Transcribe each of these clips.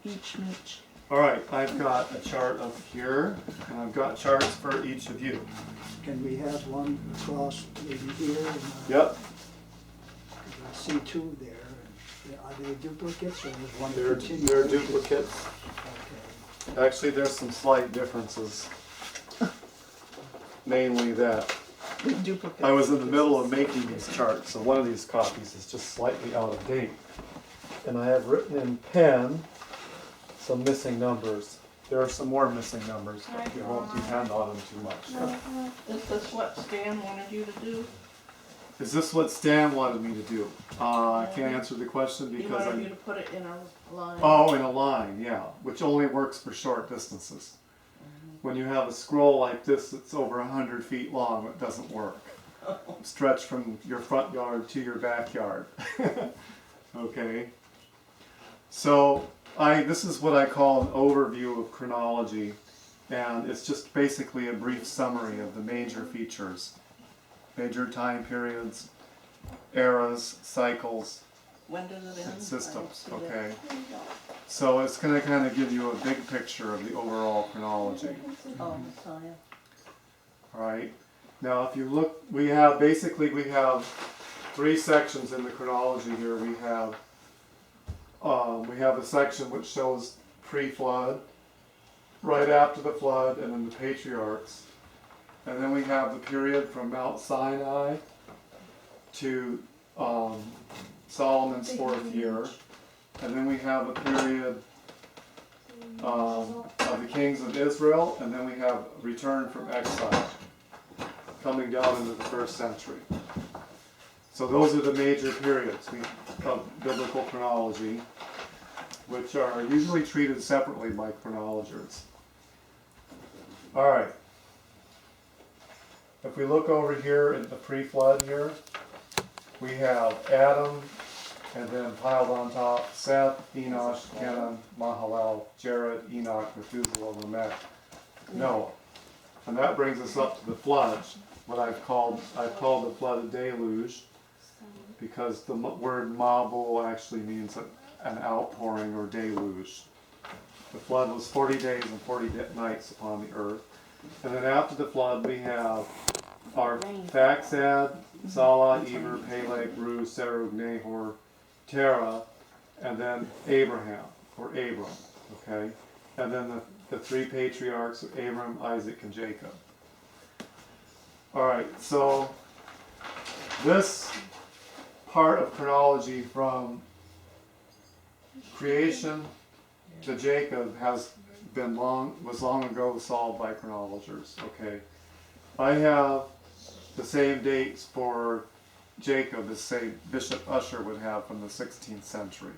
Meech. All right, I've got a chart up here, and I've got charts for each of you. Can we have one across maybe here? And, Yep, I see two there. Are they duplicates or is one they're continuous? duplicates. Okay. Actually, there's some slight differences. Mainly that Duplicate. I was in the middle of making these charts, so one of these copies is just slightly out of date. And I have written in pen some missing numbers. There are some more missing numbers, but we won't depend on them too much. Is this what Stan wanted you to do? Is this what Stan wanted me to do? I can't answer the question He because wanted you to put it in a line. Oh, in a line, yeah, which only works for short distances. When you have a scroll like this that's over 100 feet long, it doesn't work. Stretch from your front yard to your backyard. Okay. So this is what I call an overview of chronology, and it's just basically a brief summary of the major features, major time periods, eras, cycles, When does it end? and systems. I see that. Okay. So it's going to kind of give you a big picture of the overall chronology. Oh, so yeah. All right. Now, if you look, we have three sections in the chronology here. We have a section which shows pre-flood, right after the flood, and then the patriarchs. And then we have the period from Mount Sinai to Solomon's 4th year. And then we have a period of the kings of Israel, and then we have return from exile, coming down into the 1st century. So those are the major periods of biblical chronology, which are usually treated separately by chronologers. All right. If we look over here at the pre-flood here, we have Adam, and then piled on top, Seth, Enosh, Kenan, Mahalalel, Jared, Enoch, Methuselah, Lamech, Noah. And that brings us up to the flood, what I've called the flood a deluge, because the word Mabul actually means an outpouring or deluge. The flood was 40 days and 40 nights upon the earth. And then after the flood we have our Faxad, Salah, Eber, Peleg, Ru, Serug, Nahor, Terah, and then Abraham, or Abram, okay? And then the three patriarchs of Abram, Isaac, and Jacob. All right, so this part of chronology from creation to Jacob was long ago solved by chronologers, okay? I have the same dates for Jacob as say Bishop Usher would have from the 16th century.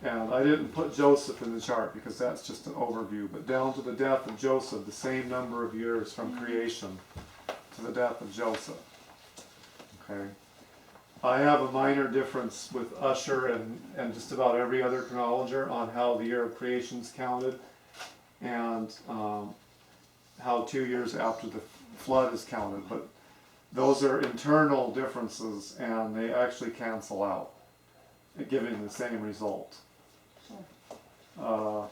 And I didn't put Joseph in the chart because that's just an overview, but down to the death of Joseph, the same number of years from creation to the death of Joseph. Okay. I have a minor difference with Usher and just about every other chronologer on how the year of creation is counted, and how 2 years after the flood is counted, but those are internal differences and they actually cancel out, giving the same result. I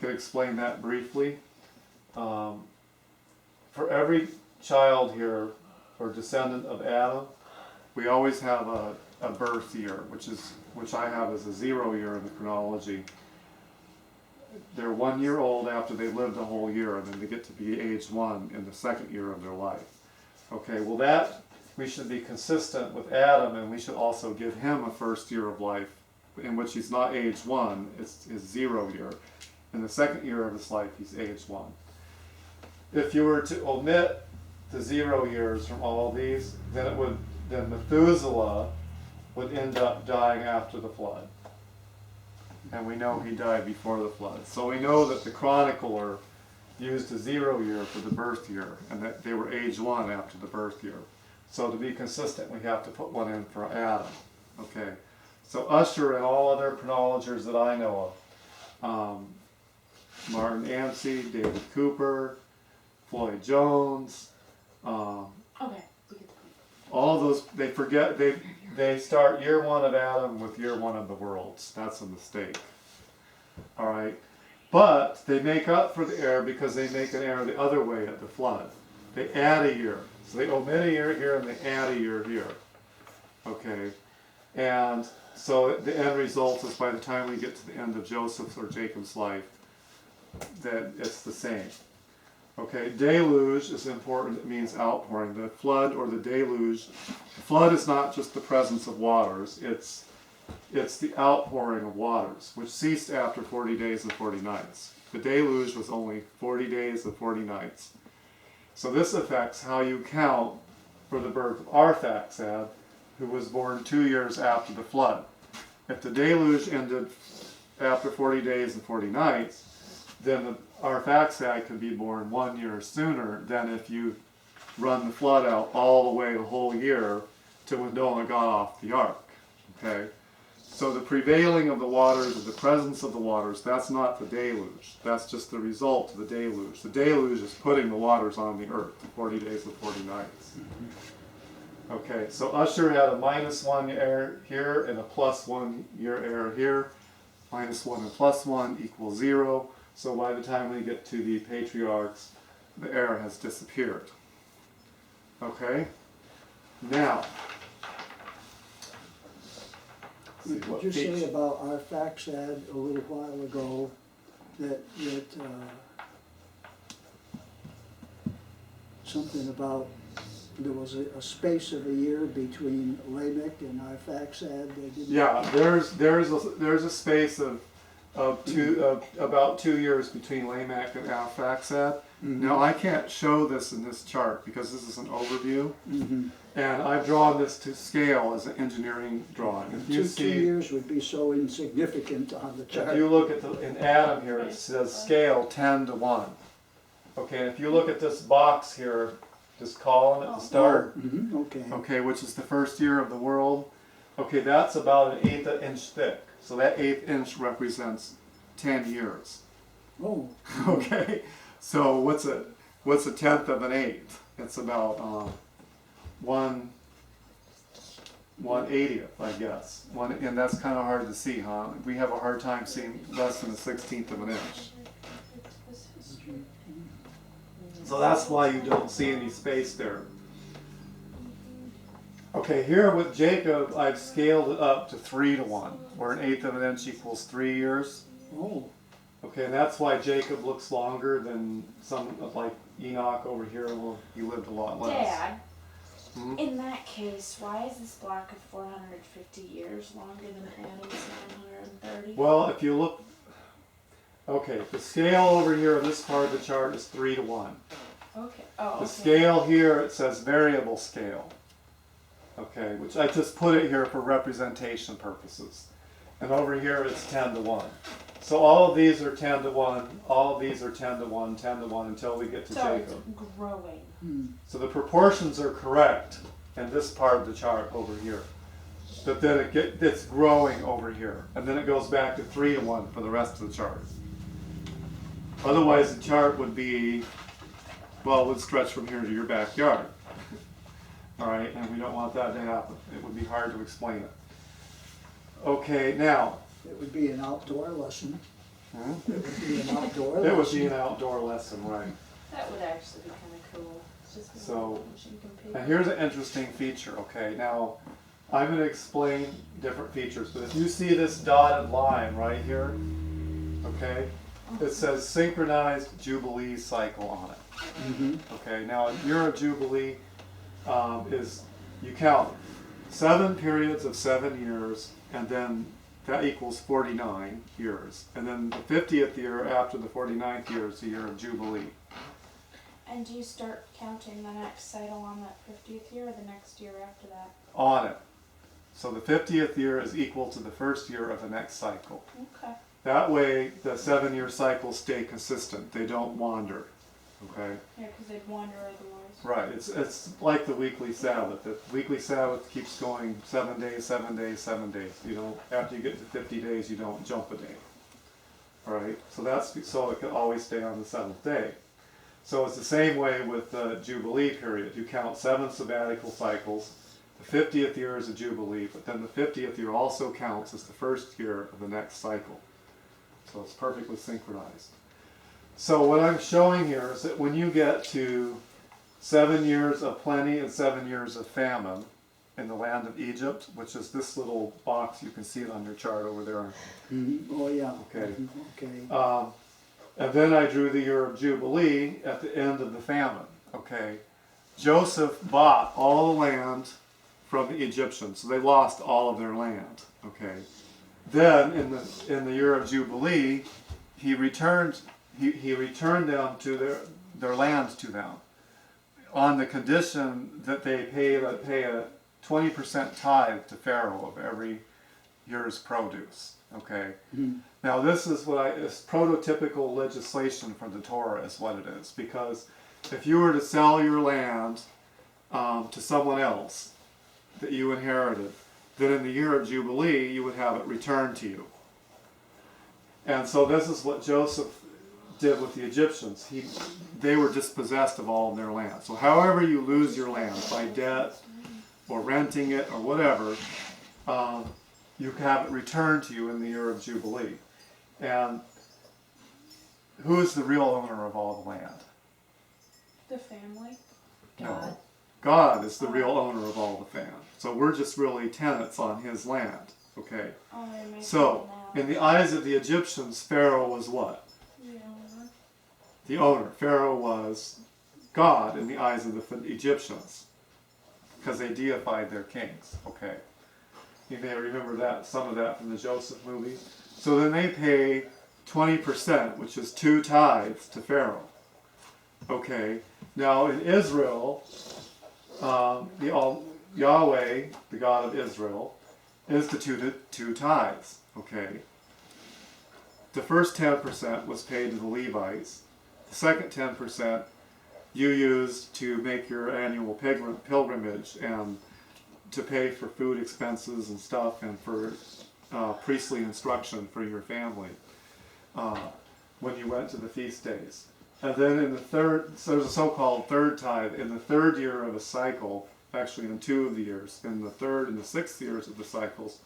could explain that briefly. For every child here, or descendant of Adam, we always have a birth year, which I have as a 0 year in the chronology. They're 1 year old after they lived a whole year, and then they get to be age 1 in the 2nd year of their life. Okay, well that, we should be consistent with Adam, and we should also give him a 1st year of life in which he's not age 1, it's his 0 year. In the 2nd year of his life, he's age 1. If you were to omit the 0 years from all these, then Methuselah would end up dying after the flood. And we know he died before the flood. So we know that the chronicler used a 0 year for the birth year, and that they were age 1 after the birth year. So to be consistent, we have to put one in for Adam. Okay. So Usher and all other chronologers that I know of, Martin Amsey, David Cooper, Floyd Jones, Okay. all of those, they start year 1 of Adam with year 1 of the worlds. That's a mistake. All right, but they make up for the error because they make an error the other way at the flood. They add a year, so they omit a year here and they add a year here. Okay, and so the end result is by the time we get to the end of Joseph's or Jacob's life, that it's the same. Okay, deluge is important. It means outpouring. The flood or the deluge. The flood is not just the presence of waters. It's the outpouring of waters, which ceased after 40 days and 40 nights. The deluge was only 40 days and 40 nights. So this affects how you count for the birth of Arphaxad, who was born 2 years after the flood. If the deluge ended after 40 days and 40 nights, then the Arphaxad could be born 1 year sooner than if you run the flood out all the way the whole year to when Noah got off the ark. Okay? So the prevailing of the waters, or the presence of the waters, that's not the deluge. That's just the result of the deluge. The deluge is putting the waters on the earth, 40 days and 40 nights. Okay, so Usher had a -1 error here and a +1 year error here. -1 and +1 equals 0. So by the time we get to the patriarchs, the error has disappeared. Okay? Now, Did you say about Arphaxad a little while ago that something about there was a space of a year between Lamech and Arphaxad? They didn't. Yeah, there's a space of about 2 years between Lamech and Arphaxad. Mm-hmm. Now I can't show this in this chart because this is an overview, Mm-hmm. and I've drawn this to scale as an engineering drawing. If you Two years would be so insignificant on the chart. if you look at in Adam here, it says scale 10 to 1. Okay, if you look at this box here, this column at the start, Mm-hmm. Okay. okay, which is the first year of the world, okay, that's about an 1/8 inch thick. So that 1/8 inch represents 10 years. Oh. Okay, so what's a 1/10 of an 1/8? It's about 1/80th, I guess. And that's kind of hard to see, huh? We have a hard time seeing less than a 1/16 of an inch. So that's why you don't see any space there. Okay, here with Jacob, I've scaled it up to 3 to 1, where an 1/8 of an inch equals 3 years. Oh. Okay, and that's why Jacob looks longer than some, like Enoch over here. Well, he lived a lot less. Dad, Hmm? in that case, why is this block of 450 years longer than Adam's 930? Well, if you look, okay, the scale over here in this part of the chart is 3 to 1. Okay. Oh, okay. The scale here, it says variable scale. Okay, which I just put it here for representation purposes. And over here it's 10 to 1. So all of these are 10 to 1, all of these are 10 to 1, 10 to 1 until we get to So Jacob. it's growing. So the proportions are correct in this part of the chart over here. But then it's growing over here. And then it goes back to 3 to 1 for the rest of the chart. Otherwise the chart would be, well, it would stretch from here to your backyard. All right, and we don't want that to happen. It would be hard to explain it. Okay, now. It would be an outdoor lesson. Hmm? It would be an outdoor It lesson. would be an outdoor lesson, right? That would actually be kind of cool. Just So, motion compare. and here's an interesting feature, okay? Now, I'm going to explain different features, but if you see this dotted line right here, okay, it says synchronized Jubilee cycle on it. Mm-hmm. Okay, now a year of Jubilee is, you count 7 periods of 7 years, and then that equals 49 years. And then the 50th year after the 49th year is the year of Jubilee. And do you start counting the next cycle on that 50th year or the next year after that? On it. So the 50th year is equal to the first year of the next cycle. Okay. That way the 7-year cycles stay consistent. They don't wander. Okay? Yeah, because they'd wander otherwise. Right. It's like the weekly Sabbath. The weekly Sabbath keeps going 7 days, 7 days, 7 days. You don't, after you get to 50 days, you don't jump a day. All right? So so it can always stay on the 7th day. So it's the same way with the Jubilee period. You count 7 sabbatical cycles. The 50th year is a Jubilee, but then the 50th year also counts as the first year of the next cycle. So it's perfectly synchronized. So what I'm showing here is that when you get to 7 years of plenty and 7 years of famine in the land of Egypt, which is this little box, you can see it on your chart over there. Oh, yeah. Okay. Okay. And then I drew the year of Jubilee at the end of the famine. Okay. Joseph bought all the land from the Egyptians, so they lost all of their land. Okay. Then in the year of Jubilee, he returned them to their land to them, on the condition that they pay a 20% tithe to Pharaoh of every year's produce. Okay. Mm-hmm. Now this is it's prototypical legislation for the Torah is what it is, because if you were to sell your land to someone else that you inherited, then in the year of Jubilee you would have it returned to you. And so this is what Joseph did with the Egyptians. They were dispossessed of all of their land. So however you lose your land, by debt or renting it or whatever, you have it returned to you in the year of Jubilee. And who is the real owner of all the land? The family. No. God is the real owner of all the land. So we're just really tenants on his land. Okay. Oh, I make So it now. in the eyes of the Egyptians, Pharaoh was what? The owner. The owner. Pharaoh was God in the eyes of the Egyptians, because they deified their kings. Okay. You may remember some of that from the Joseph movie. So then they pay 20%, which is 2 tithes, to Pharaoh. Okay. Now in Israel, Yahweh, the God of Israel, instituted 2 tithes. Okay. The first 10% was paid to the Levites. The second 10% you used to make your annual pilgrimage and to pay for food expenses and stuff, and for priestly instruction for your family when you went to the feast days. And then in the third, so there's a so-called third tithe. In the third year of a cycle, actually in 2 of the years, in the third and the 6th years of the cycles,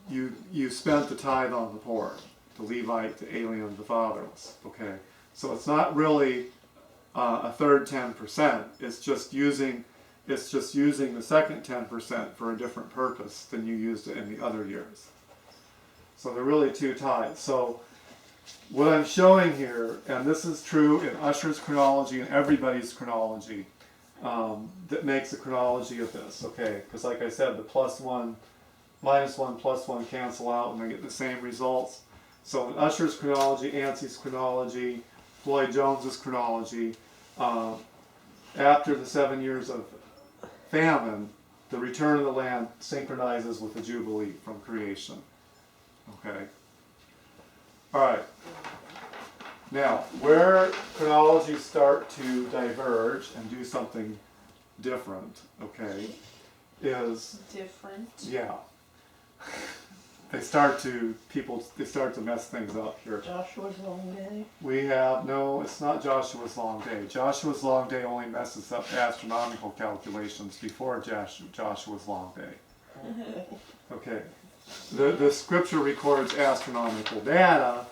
you spent the tithe on the poor, the Levite, the alien, the fatherless. Okay, so it's not really a third 10%. It's just using the second 10% for a different purpose than you used it in the other years. So they're really 2 tithes. So what I'm showing here, and this is true in Usher's chronology and everybody's chronology, that makes a chronology of this, okay? Because like I said, the +1, -1, +1 cancel out and they get the same results. So in Usher's chronology, Yancey's chronology, Floyd Jones's chronology, after the 7 years of famine, the return of the land synchronizes with the Jubilee from creation. Okay? Alright. Now, where chronologies start to diverge and do something different, okay, is, Different. yeah. They start to mess things up here. Joshua's long day. We have, no, it's not Joshua's long day. Joshua's long day only messes up astronomical calculations before Joshua's long day. Okay. The scripture records astronomical data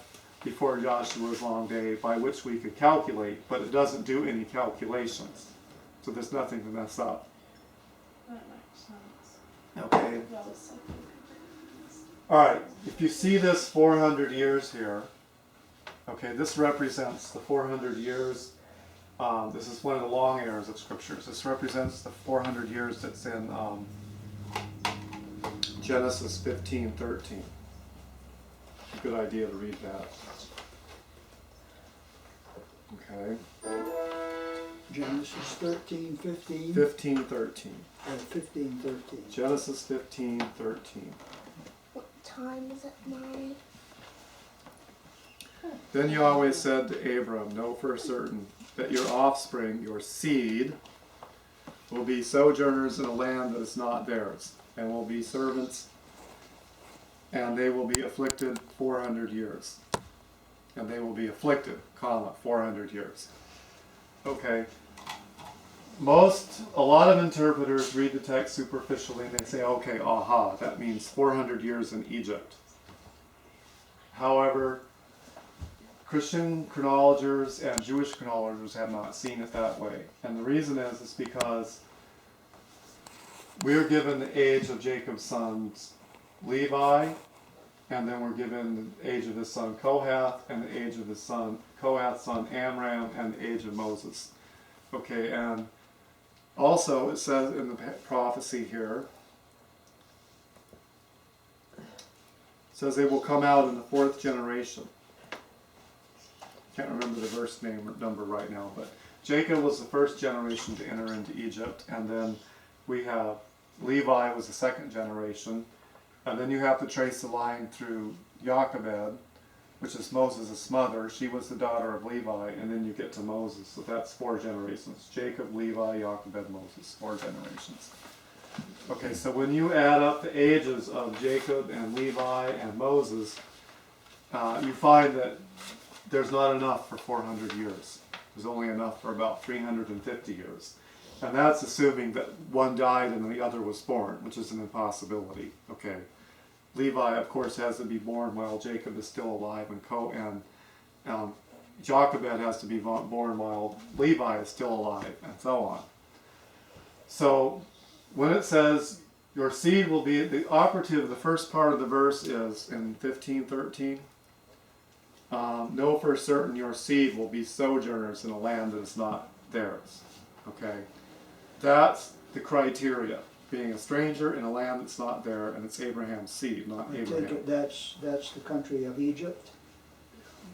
before Joshua's long day by which we could calculate, but it doesn't do any calculations. So there's nothing to mess up. That makes sense. Okay. That was so good. Alright, if you see this 400 years here, okay, this represents the 400 years, this is one of the long eras of scriptures. This represents the 400 years that's in Genesis 15:13. Good idea to read that. Okay. Genesis 13, 15, 15:13. 15, 13. Genesis 15:13. What time is it, Mommy? Then Yahweh said to Abram, know for certain that your offspring, your seed, will be sojourners in a land that is not theirs, and will be servants, and they will be afflicted 400 years. And they will be afflicted, 400 years. Okay. A lot of interpreters read the text superficially and they say, okay, aha, that means 400 years in Egypt. However, Christian chronologers and Jewish chronologers have not seen it that way. And the reason is because we are given the age of Jacob's sons Levi, and then we're given the age of his son Kohath, and the age of his son Kohath's son Amram, and the age of Moses. Okay, and also it says in the prophecy here, it says they will come out in the 4th generation. Can't remember the verse name or number right now, but Jacob was the 1st generation to enter into Egypt, and then we have Levi was the 2nd generation, and then you have to trace the line through Jochebed, which is Moses' mother. She was the daughter of Levi, and then you get to Moses. So that's 4 generations. Jacob, Levi, Jochebed, Moses, 4 generations. Okay, so when you add up the ages of Jacob and Levi and Moses, you find that there's not enough for 400 years. There's only enough for about 350 years. And that's assuming that one died and the other was born, which is an impossibility. Okay. Levi, of course, has to be born while Jacob is still alive, and Jochebed has to be born while Levi is still alive, and so on. So when it says your seed will be, the operative, the first part of the verse is in 15:13. Know for certain your seed will be sojourners in a land that is not theirs. Okay, that's the criteria. Being a stranger in a land that's not there, and it's Abraham's seed, not I take Abraham. it that's the country of Egypt?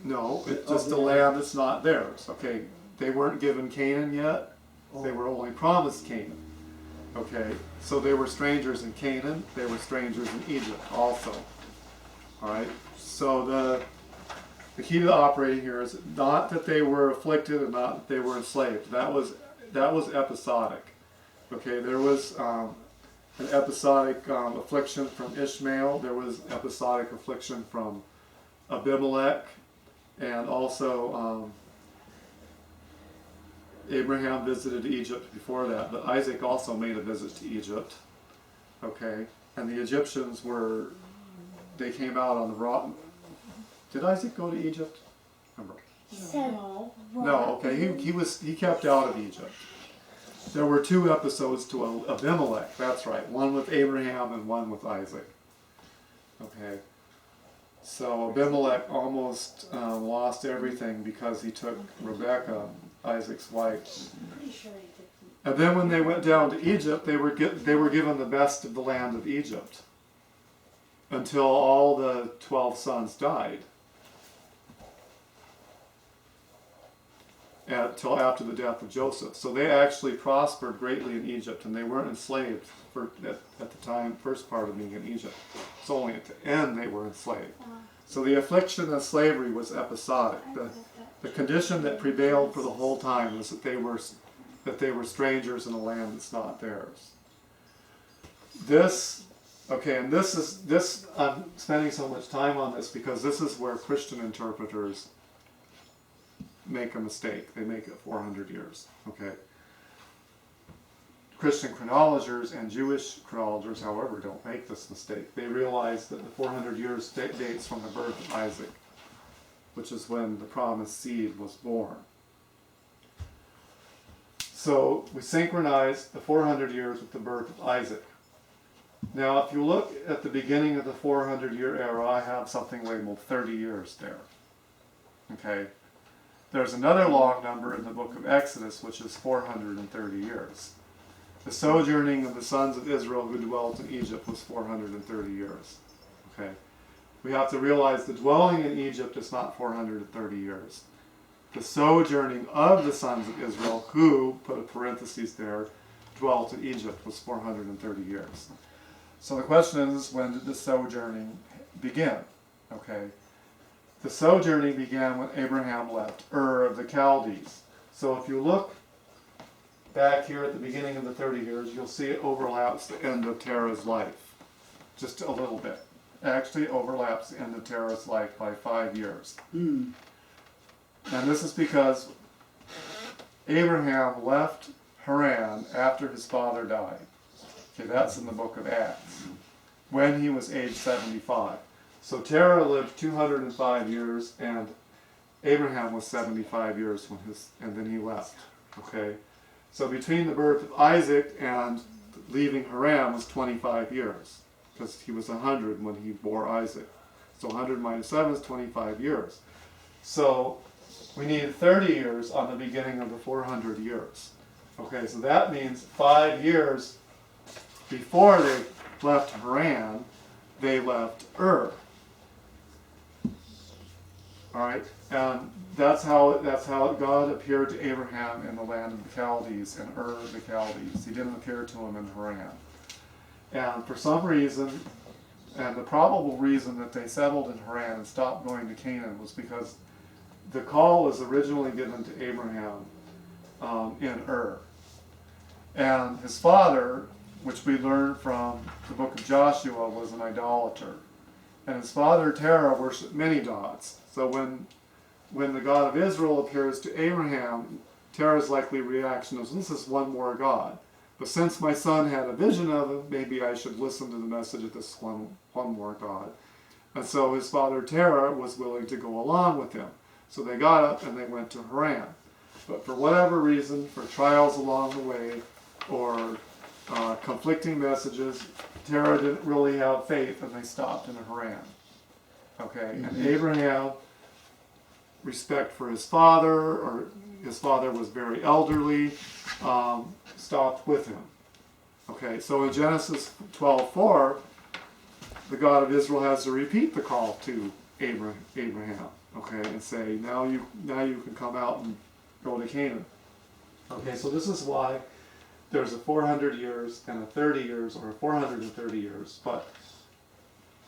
No, it's just a land that's not theirs. Okay, they weren't given Canaan yet. They were only promised Canaan. Okay, so they were strangers in Canaan. They were strangers in Egypt also. All right, so the key to the operating here is not that they were afflicted and not that they were enslaved. That was episodic. Okay, there was an episodic affliction from Ishmael. There was episodic affliction from Abimelech, and also Abraham visited Egypt before that, but Isaac also made a visit to Egypt. Okay, and the Egyptians they came out on the rotten. Did Isaac go to Egypt? Remember? No. No, okay, he kept out of Egypt. There were 2 episodes to Abimelech, that's right, one with Abraham and one with Isaac. Okay, so Abimelech almost lost everything because he took Rebekah, Isaac's wife. Pretty sure he did. And then when they went down to Egypt, they were given the best of the land of Egypt until all the 12 sons died. Until after the death of Joseph. So they actually prospered greatly in Egypt, and they weren't enslaved at the time, first part of being in Egypt. It's only at the end they were enslaved. So the affliction of slavery was episodic. The condition that prevailed for the whole time was that they were strangers in a land that's not theirs. I'm spending so much time on this because this is where Christian interpreters make a mistake. They make it 400 years. Okay. Christian chronologers and Jewish chronologers, however, don't make this mistake. They realize that the 400 years dates from the birth of Isaac, which is when the promised seed was born. So we synchronize the 400 years with the birth of Isaac. Now, if you look at the beginning of the 400-year era, I have something labeled 30 years there. Okay. There's another long number in the book of Exodus, which is 430 years. The sojourning of the sons of Israel who dwelt in Egypt was 430 years. Okay. We have to realize the dwelling in Egypt is not 430 years. The sojourning of the sons of Israel who, put a parenthesis there, dwelt in Egypt was 430 years. So the question is, when did the sojourning begin? Okay. The sojourning began when Abraham left Ur of the Chaldees. So if you look back here at the beginning of the 30 years, you'll see it overlaps the end of Terah's life. Just a little bit. Actually overlaps the end of Terah's life by 5 years. And this is because Abraham left Haran after his father died. Okay, that's in the book of Acts. When he was age 75. So Terah lived 205 years, and Abraham was 75 years and then he left. Okay, so between the birth of Isaac and leaving Haran was 25 years, because he was 100 when he bore Isaac. So 100 minus 7 is 25 years. So we needed 30 years on the beginning of the 400 years. Okay, so that means 5 years before they left Haran, they left Ur. All right, and that's how God appeared to Abraham in the land of the Chaldees, in Ur of the Chaldees. He didn't appear to him in Haran. And for some reason, and the probable reason that they settled in Haran and stopped going to Canaan was because the call was originally given to Abraham in Ur. And his father, which we learn from the book of Joshua, was an idolater. And his father Terah worshipped many gods. So when the God of Israel appears to Abraham, Terah's likely reaction is, this is one more God. But since my son had a vision of him, maybe I should listen to the message of this one more God. And so his father Terah was willing to go along with him. So they got up and they went to Haran. But for whatever reason, for trials along the way, or conflicting messages, Terah didn't really have faith and they stopped in Haran. Okay, and Abraham, respect for his father, or his father was very elderly, stopped with him. Okay, so in Genesis 12:4, the God of Israel has to repeat the call to Abraham. Okay, and say, now you can come out and go to Canaan. Okay, so this is why there's a 400 years and a 30 years, or a 430 years, but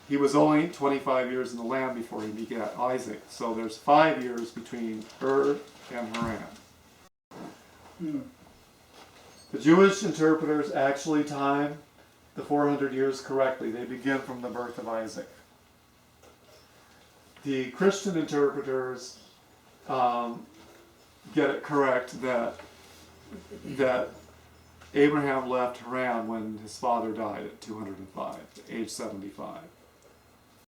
he was only 25 years in the land before he begat Isaac. So there's 5 years between Ur and Haran. The Jewish interpreters actually time the 400 years correctly. They begin from the birth of Isaac. The Christian interpreters get it correct that Abraham left Haran when his father died at 205, age 75.